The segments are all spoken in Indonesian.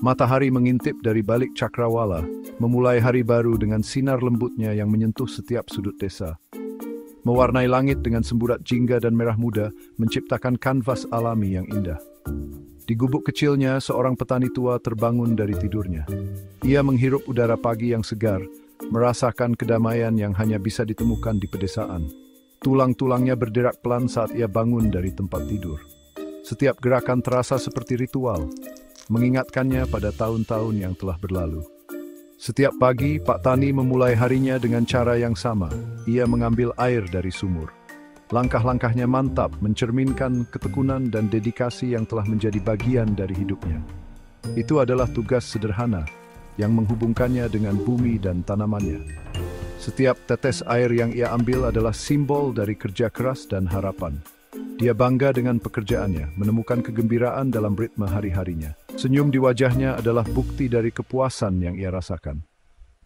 Matahari mengintip dari balik cakrawala, memulai hari baru dengan sinar lembutnya yang menyentuh setiap sudut desa. Mewarnai langit dengan semburat jingga dan merah muda, menciptakan kanvas alami yang indah. Di gubuk kecilnya, seorang petani tua terbangun dari tidurnya. Ia menghirup udara pagi yang segar, merasakan kedamaian yang hanya bisa ditemukan di pedesaan. Tulang-tulangnya berderak pelan saat ia bangun dari tempat tidur. Setiap gerakan terasa seperti ritual, mengingatkannya pada tahun-tahun yang telah berlalu. Setiap pagi, Pak Tani memulai harinya dengan cara yang sama. Ia mengambil air dari sumur. Langkah-langkahnya mantap, mencerminkan ketekunan dan dedikasi yang telah menjadi bagian dari hidupnya. Itu adalah tugas sederhana yang menghubungkannya dengan bumi dan tanamannya. Setiap tetes air yang ia ambil adalah simbol dari kerja keras dan harapan. Dia bangga dengan pekerjaannya, menemukan kegembiraan dalam ritme hari-harinya. Senyum di wajahnya adalah bukti dari kepuasan yang ia rasakan.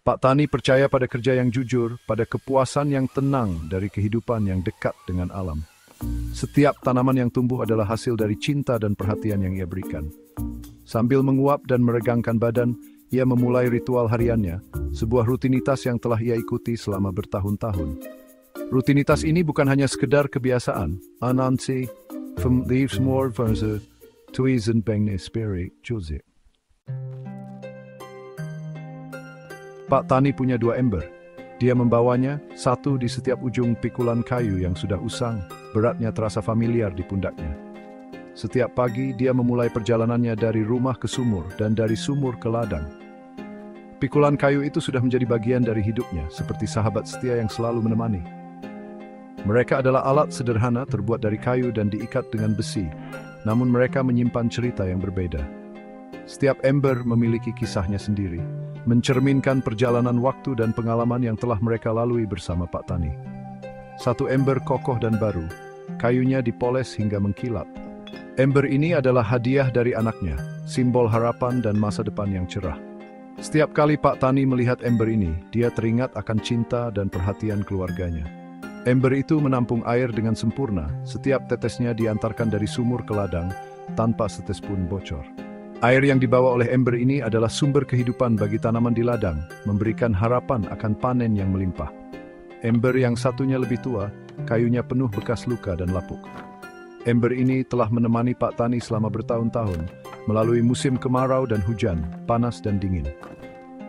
Pak Tani percaya pada kerja yang jujur, pada kepuasan yang tenang dari kehidupan yang dekat dengan alam. Setiap tanaman yang tumbuh adalah hasil dari cinta dan perhatian yang ia berikan. Sambil menguap dan meregangkan badan, ia memulai ritual hariannya, sebuah rutinitas yang telah ia ikuti selama bertahun-tahun. Rutinitas ini bukan hanya sekedar kebiasaan. Anansi, from leaves more verse, tuizen bengne spirit, Jose. Pak Tani punya 2 ember. Dia membawanya, satu di setiap ujung pikulan kayu yang sudah usang, beratnya terasa familiar di pundaknya. Setiap pagi, dia memulai perjalanannya dari rumah ke sumur dan dari sumur ke ladang. Pikulan kayu itu sudah menjadi bagian dari hidupnya, seperti sahabat setia yang selalu menemani. Mereka adalah alat sederhana terbuat dari kayu dan diikat dengan besi, namun mereka menyimpan cerita yang berbeda. Setiap ember memiliki kisahnya sendiri, mencerminkan perjalanan waktu dan pengalaman yang telah mereka lalui bersama Pak Tani. Satu ember kokoh dan baru, kayunya dipoles hingga mengkilap. Ember ini adalah hadiah dari anaknya, simbol harapan dan masa depan yang cerah. Setiap kali Pak Tani melihat ember ini, dia teringat akan cinta dan perhatian keluarganya. Ember itu menampung air dengan sempurna, setiap tetesnya diantarkan dari sumur ke ladang, tanpa setes pun bocor. Air yang dibawa oleh ember ini adalah sumber kehidupan bagi tanaman di ladang, memberikan harapan akan panen yang melimpah. Ember yang satunya lebih tua, kayunya penuh bekas luka dan lapuk. Ember ini telah menemani Pak Tani selama bertahun-tahun, melalui musim kemarau dan hujan, panas dan dingin.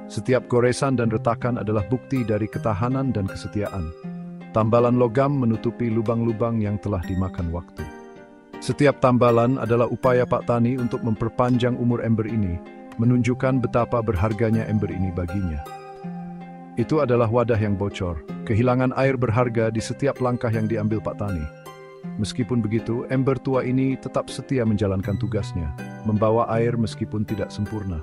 Setiap goresan dan retakan adalah bukti dari ketahanan dan kesetiaan. Tambalan logam menutupi lubang-lubang yang telah dimakan waktu. Setiap tambalan adalah upaya Pak Tani untuk memperpanjang umur ember ini, menunjukkan betapa berharganya ember ini baginya. Itu adalah wadah yang bocor, kehilangan air berharga di setiap langkah yang diambil Pak Tani. Meskipun begitu, ember tua ini tetap setia menjalankan tugasnya, membawa air meskipun tidak sempurna.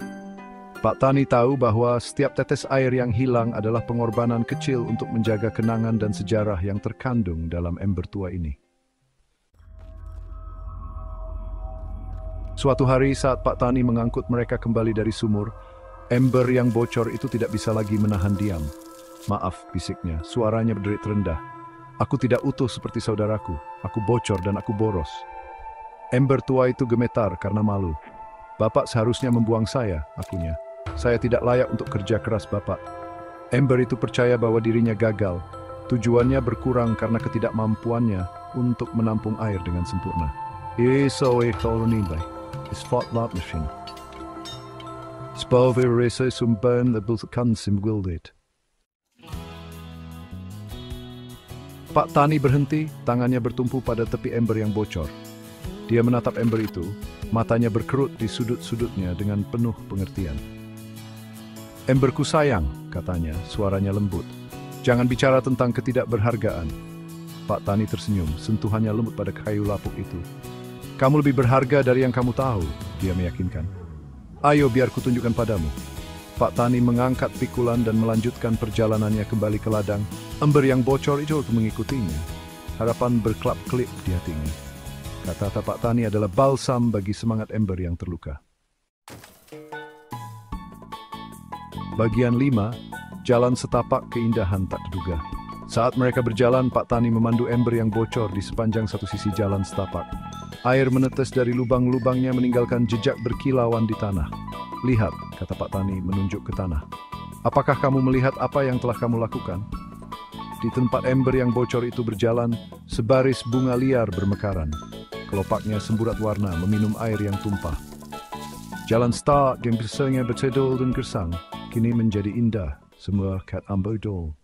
Pak Tani tahu bahwa setiap tetes air yang hilang adalah pengorbanan kecil untuk menjaga kenangan dan sejarah yang terkandung dalam ember tua ini. Suatu hari saat Pak Tani mengangkut mereka kembali dari sumur, ember yang bocor itu tidak bisa lagi menahan diam. "Maaf," bisiknya, suaranya berderit rendah. "Aku tidak utuh seperti saudaraku, aku bocor dan aku boros." Ember tua itu gemetar karena malu. "Bapak seharusnya membuang saya," akunya. "Saya tidak layak untuk kerja keras Bapak." Ember itu percaya bahwa dirinya gagal. Tujuannya berkurang karena ketidakmampuannya untuk menampung air dengan sempurna. Pak Tani berhenti, tangannya bertumpu pada tepi ember yang bocor. Dia menatap ember itu, matanya berkerut di sudut-sudutnya dengan penuh pengertian. "Emberku sayang," katanya, suaranya lembut. "Jangan bicara tentang ketidakberhargaan." Pak Tani tersenyum, sentuhannya lembut pada kayu lapuk itu. "Kamu lebih berharga dari yang kamu tahu," dia meyakinkan. "Ayo biar kutunjukkan padamu." Pak Tani mengangkat pikulan dan melanjutkan perjalanannya kembali ke ladang. Ember yang bocor itu mengikutinya. Harapan berkelap-kelip di hatinya. Kata-kata Pak Tani adalah balsam bagi semangat ember yang terluka. Bagian 5, Jalan Setapak Keindahan Tak Terduga. Saat mereka berjalan, Pak Tani memandu ember yang bocor di sepanjang satu sisi jalan setapak. Air menetes dari lubang-lubangnya meninggalkan jejak berkilauan di tanah. Lihat, kata Pak Tani menunjuk ke tanah. Apakah kamu melihat apa yang telah kamu lakukan? Di tempat ember yang bocor itu berjalan, sebaris bunga liar bermekaran. Kelopaknya semburat warna meminum air yang tumpah. Jalan setapak yang biasanya bercedul dan gersang, kini menjadi indah, semua kat ambodol.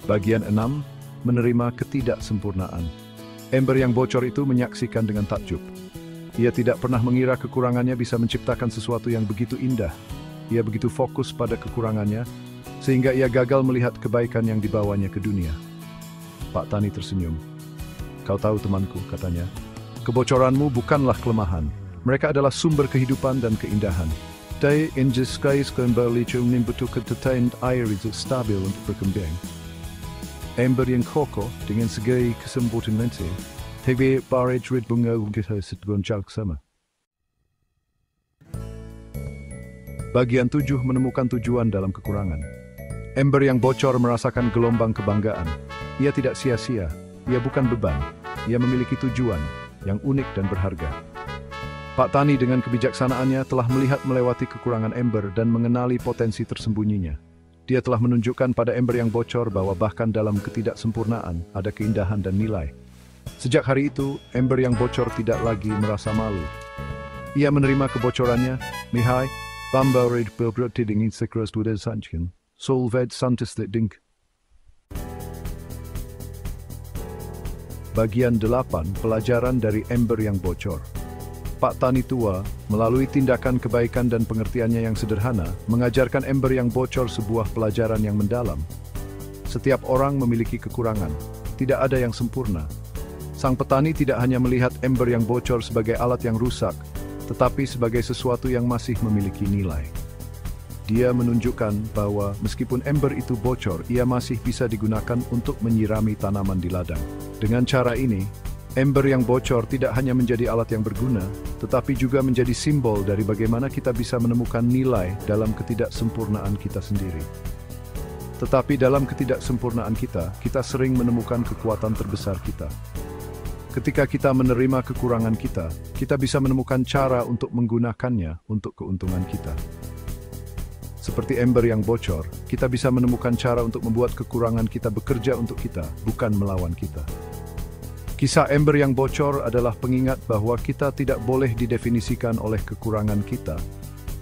Bagian 6, menerima ketidaksempurnaan. Ember yang bocor itu menyaksikan dengan takjub. Ia tidak pernah mengira kekurangannya bisa menciptakan sesuatu yang begitu indah. Ia begitu fokus pada kekurangannya, sehingga ia gagal melihat kebaikan yang dibawanya ke dunia. Pak Tani tersenyum. Kau tahu temanku, katanya, kebocoranmu bukanlah kelemahan. Mereka adalah sumber kehidupan dan keindahan. Daya injeskais kembali membutuhkan ketetain air itu stabil untuk berkembang. Ember yang kokoh dengan segi kesempurnaan nanti, tapi baraj red bunga kita sedang sama. Bagian 7 menemukan tujuan dalam kekurangan. Ember yang bocor merasakan gelombang kebanggaan. Ia tidak sia-sia, ia bukan beban. Ia memiliki tujuan yang unik dan berharga. Pak Tani dengan kebijaksanaannya telah melihat melewati kekurangan ember dan mengenali potensi tersembunyinya. Dia telah menunjukkan pada ember yang bocor bahwa bahkan dalam ketidaksempurnaan ada keindahan dan nilai. Sejak hari itu, ember yang bocor tidak lagi merasa malu. Ia menerima kebocorannya, Mihai, Bambarid berarti dengan sekeras dua sanjkan, solved santis dink. Bagian 8, pelajaran dari ember yang bocor. Pak Tani tua, melalui tindakan kebaikan dan pengertiannya yang sederhana, mengajarkan ember yang bocor sebuah pelajaran yang mendalam. Setiap orang memiliki kekurangan, tidak ada yang sempurna. Sang petani tidak hanya melihat ember yang bocor sebagai alat yang rusak, tetapi sebagai sesuatu yang masih memiliki nilai. Dia menunjukkan bahwa meskipun ember itu bocor, ia masih bisa digunakan untuk menyirami tanaman di ladang. Dengan cara ini, ember yang bocor tidak hanya menjadi alat yang berguna, tetapi juga menjadi simbol dari bagaimana kita bisa menemukan nilai dalam ketidaksempurnaan kita sendiri. Tetapi dalam ketidaksempurnaan kita sering menemukan kekuatan terbesar kita. Ketika kita menerima kekurangan kita bisa menemukan cara untuk menggunakannya untuk keuntungan kita. Seperti ember yang bocor, kita bisa menemukan cara untuk membuat kekurangan kita bekerja untuk kita, bukan melawan kita. Kisah ember yang bocor adalah pengingat bahwa kita tidak boleh didefinisikan oleh kekurangan kita,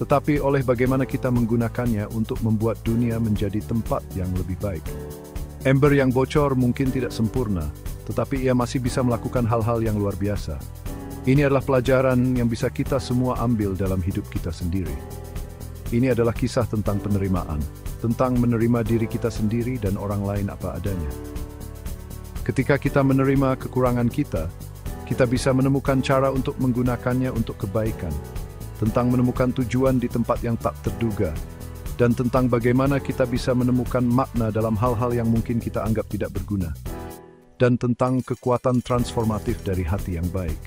tetapi oleh bagaimana kita menggunakannya untuk membuat dunia menjadi tempat yang lebih baik. Ember yang bocor mungkin tidak sempurna, tetapi ia masih bisa melakukan hal-hal yang luar biasa. Ini adalah pelajaran yang bisa kita semua ambil dalam hidup kita sendiri. Ini adalah kisah tentang penerimaan, tentang menerima diri kita sendiri dan orang lain apa adanya. Ketika kita menerima kekurangan kita bisa menemukan cara untuk menggunakannya untuk kebaikan, tentang menemukan tujuan di tempat yang tak terduga, dan tentang bagaimana kita bisa menemukan makna dalam hal-hal yang mungkin kita anggap tidak berguna, dan tentang kekuatan transformatif dari hati yang baik.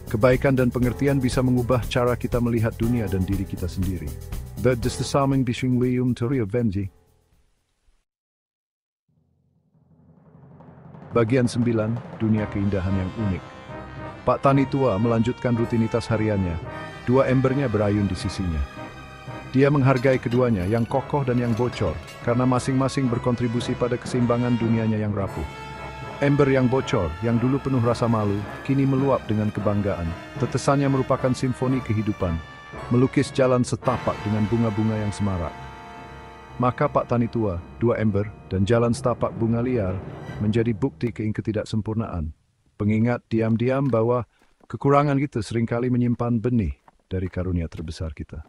Kebaikan dan pengertian bisa mengubah cara kita melihat dunia dan diri kita sendiri. That is the saming bishing lium teria venji. Bagian 9, dunia keindahan yang unik. Pak Tani tua melanjutkan rutinitas hariannya. Dua embernya berayun di sisinya. Dia menghargai keduanya, yang kokoh dan yang bocor, karena masing-masing berkontribusi pada keseimbangan dunianya yang rapuh. Ember yang bocor, yang dulu penuh rasa malu, kini meluap dengan kebanggaan. Tetesannya merupakan simfoni kehidupan, melukis jalan setapak dengan bunga-bunga yang semarak. Maka Pak Tani tua, dua ember, dan jalan setapak bunga liar menjadi bukti ketidaksempurnaan. Pengingat diam-diam bahwa kekurangan kita seringkali menyimpan benih dari karunia terbesar kita.